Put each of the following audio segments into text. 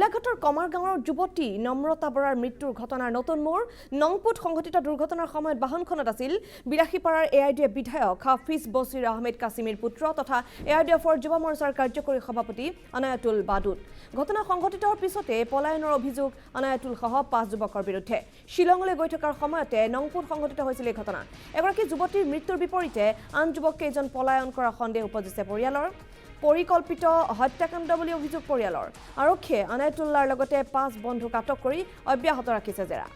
গোলাঘাটৰ কমাৰগাঁৱৰ যুৱতী নম্ৰতা বৰাৰ মৃত্যুৰ ঘটনাৰ নতুন মোড় নংপুত সংঘটিত দুৰ্ঘটনাৰ সময়ত বাহনখনত আছিল বিলাসীপাৰাৰ এআইডিএফ বিধায়ক হাফিজ বছিৰ আহমেদ কাছিমিৰ পুত্ৰ তথা এআইডিএফৰ যুৱ মৰ্চাৰ কাৰ্যকৰী সভাপতি অনায়াতুল বাদুত ঘটনা সংঘটিতৰ পিছতে পলায়নৰ অভিযোগ অনায়াতুল সহ 5 যুৱকৰ বিৰুদ্ধে শিলঙলৈ গৈ থকাৰ সময়তে নংপুত সংঘটিত হৈছিল এই ঘটনা এগৰাকী যুৱতীৰ মৃত্যুৰ বিপৰীতে আন যুৱক কেইজন পলায়ন কৰা সন্দেহ উপজিছে পৰিয়ালৰ পৰিকল্পিত হত্যাকাণ্ড বুলি অভিযোগ পৰিয়ালৰ আৰক্ষীয়ে অনায়াতুল্লাৰ লগতে 5 বন্ধুক আটক কৰি অব্যাহত ৰাখিছে জেৰা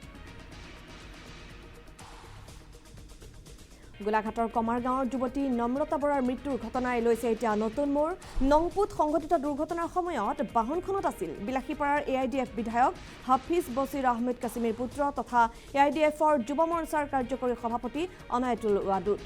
গোলাঘাটৰ কমাৰগাঁৱৰ যুৱতী নম্ৰতা বৰাৰ মৃত্যুৰ ঘটনাই লৈছে এতিয়া নতুন মোড় নংপুত সংঘটিত দুৰ্ঘটনাৰ সময়ত বাহনখনত আছিল বিলাসীপাৰাৰ এআইডিএফ বিধায়ক হাফিজ বছিৰ আহমেদ কাছিমিৰ পুত্ৰ তথা এআইডিএফৰ যুৱ মৰ্চাৰ কাৰ্যকৰী সভাপতি অনায়াতুল বাদুত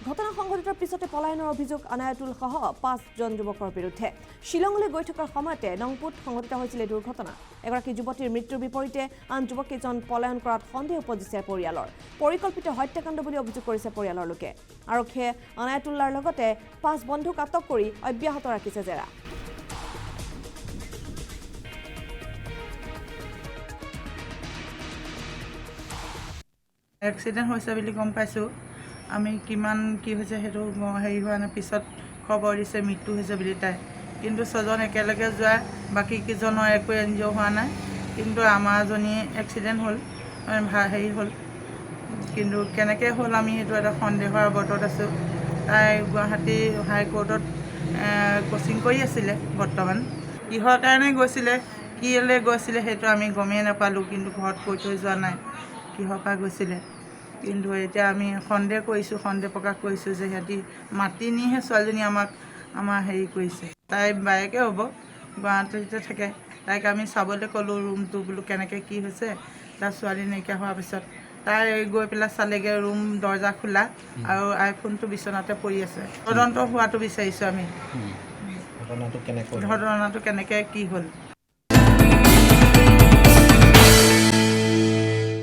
ঘটনা সংঘটিতৰ পিছতে পলায়নৰ অভিযোগ অনায়াতুল সহ 5 জন যুৱকৰ বিৰুদ্ধে শিলঙলৈ গৈ থকাৰ সময়তে নংপুত সংঘটিত হৈছিল এই দুৰ্ঘটনা এগৰাকী যুৱতীৰ মৃত্যুৰ বিপৰীতে আন যুৱক কেইজন পলায়ন কৰাত সন্দেহ উপজিছে পৰিয়ালৰ পৰিকল্পিত হত্যাকাণ্ড বুলি অভিযোগ কৰিছে পৰিয়ালৰ লোকে আৰক্ষীয়ে অনায়াতুল্লাৰ লগতে 5 বন্ধুক আটক কৰি অব্যাহত ৰাখিছে জেৰা এক্সিডেণ্ট হৈছে বুলি গম পাইছোঁ আমি কিমান কি হৈছে সেইটো হেৰি হোৱা নাই পিছত খবৰ দিছে মৃত্যু হৈছে বুলি তাই কিন্তু 6 জন একেলগে যোৱা বাকী কেইজনৰ একো এনজিঅ' হোৱা নাই কিন্তু আমাৰজনী এক্সিডেণ্ট হ'ল হেৰি হ'ল কিন্তু কেনেকৈ হ'ল আমি সেইটো এটা সন্দেহৰ বতৰত আছোঁ তাই গুৱাহাটী হাইকোৰ্টত কোচিং কৰি আছিলে বৰ্তমান কিহৰ কাৰণে গৈছিলে কিলৈ গৈছিলে সেইটো আমি গমেই নাপালোঁ কিন্তু ঘৰত কৈ থৈ যোৱা নাই কিহৰ পৰা গৈছিলে কিন্তু এতিয়া আমি সন্দেহ কৰিছোঁ সন্দেহ প্ৰকাশ কৰিছোঁ যে সিহঁতি মাতি নিহে ছোৱালীজনী আমাৰ হেৰি কৰিছে তাই বায়েকে হ'ব গুৱাহাটীতে থাকে তাইক আমি চাবলৈ ক'লোঁ ৰুমটো বোলো কেনেকৈ কি হৈছে তাৰ ছোৱালী নাইকিয়া হোৱাৰ পিছত তাই গৈ পেলাই চালেগৈ ৰুম দৰ্জা খোলা আৰু আইফোনটো বিচনাতে পৰি আছে তদন্ত হোৱাটো বিচাৰিছোঁ আমি ঘটনাটো কেনেকৈ কি হ'ল